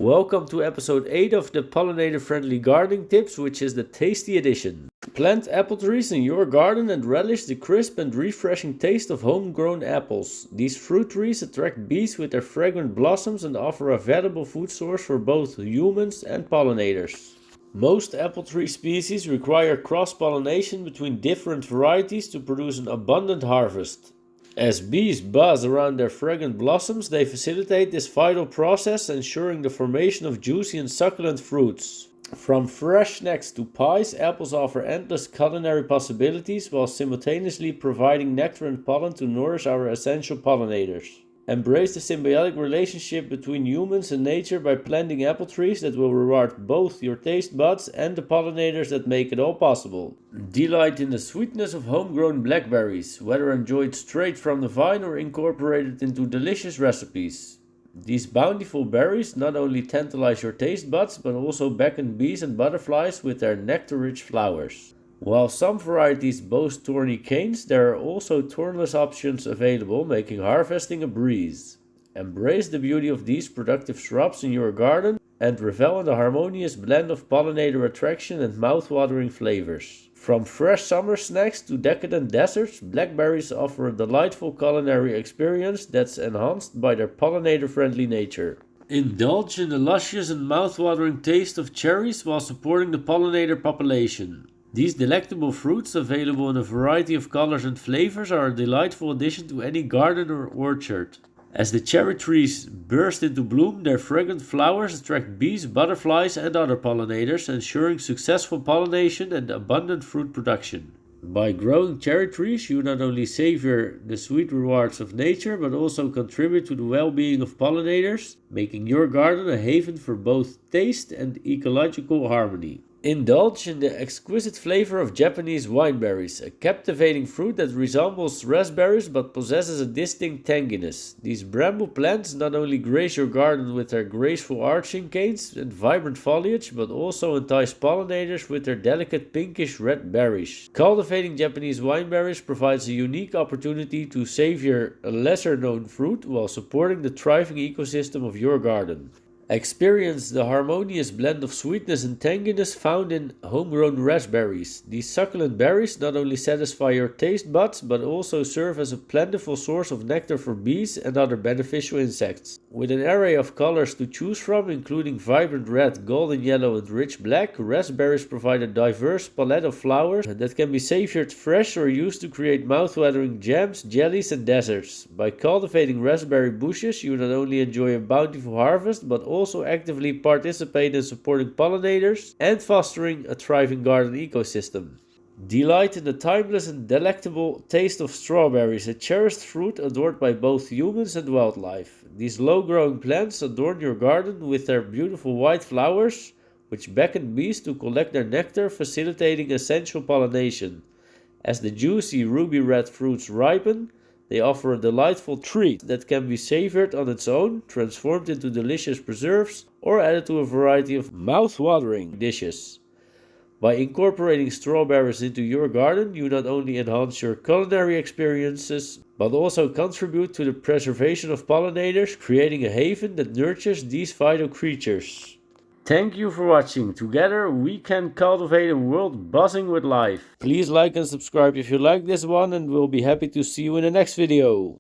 Welcome to episode 8 of the Pollinator Friendly Gardening Tips, which is the tasty edition. Plant apple trees in your garden and relish the crisp and refreshing taste of homegrown apples. These fruit trees attract bees with their fragrant blossoms and offer a valuable food source for both humans and pollinators. Most apple tree species require cross-pollination between different varieties to produce an abundant harvest. As bees buzz around their fragrant blossoms, they facilitate this vital process, ensuring the formation of juicy and succulent fruits. From fresh snacks to pies, apples offer endless culinary possibilities while simultaneously providing nectar and pollen to nourish our essential pollinators. Embrace the symbiotic relationship between humans and nature by planting apple trees that will reward both your taste buds and the pollinators that make it all possible. Delight in the sweetness of homegrown blackberries, whether enjoyed straight from the vine or incorporated into delicious recipes. These bountiful berries not only tantalize your taste buds but also beckon bees and butterflies with their nectar-rich flowers. While some varieties boast thorny canes, there are also thornless options available, making harvesting a breeze. Embrace the beauty of these productive shrubs in your garden and revel in the harmonious blend of pollinator attraction and mouth-watering flavors. From fresh summer snacks to decadent desserts, blackberries offer a delightful culinary experience that's enhanced by their pollinator-friendly nature. Indulge in the luscious and mouth-watering taste of cherries while supporting the pollinator population. These delectable fruits, available in a variety of colors and flavors, are a delightful addition to any garden or orchard. As the cherry trees burst into bloom, their fragrant flowers attract bees, butterflies, and other pollinators, ensuring successful pollination and abundant fruit production. By growing cherry trees, you not only savor the sweet rewards of nature, but also contribute to the well-being of pollinators, making your garden a haven for both taste and ecological harmony. Indulge in the exquisite flavor of Japanese wineberries, a captivating fruit that resembles raspberries but possesses a distinct tanginess. These bramble plants not only grace your garden with their graceful arching canes and vibrant foliage, but also entice pollinators with their delicate pinkish red berries. Cultivating Japanese wineberries provides a unique opportunity to savor a lesser-known fruit while supporting the thriving ecosystem of your garden. Experience the harmonious blend of sweetness and tanginess found in homegrown raspberries. These succulent berries not only satisfy your taste buds, but also serve as a plentiful source of nectar for bees and other beneficial insects. With an array of colors to choose from, including vibrant red, golden yellow, and rich black, raspberries provide a diverse palette of flowers that can be savored fresh or used to create mouth-watering jams, jellies, and desserts. By cultivating raspberry bushes, you not only enjoy a bountiful harvest, but also actively participate in supporting pollinators and fostering a thriving garden ecosystem. Delight in the timeless and delectable taste of strawberries, a cherished fruit adored by both humans and wildlife. These low-growing plants adorn your garden with their beautiful white flowers, which beckon bees to collect their nectar, facilitating essential pollination. As the juicy ruby red fruits ripen, they offer a delightful treat that can be savored on its own, transformed into delicious preserves, or added to a variety of mouth-watering dishes. By incorporating strawberries into your garden, you not only enhance your culinary experiences, but also contribute to the preservation of pollinators, creating a haven that nurtures these vital creatures. Thank you for watching. Together we can cultivate a world buzzing with life. Please like and subscribe if you like this one, and we'll be happy to see you in the next video.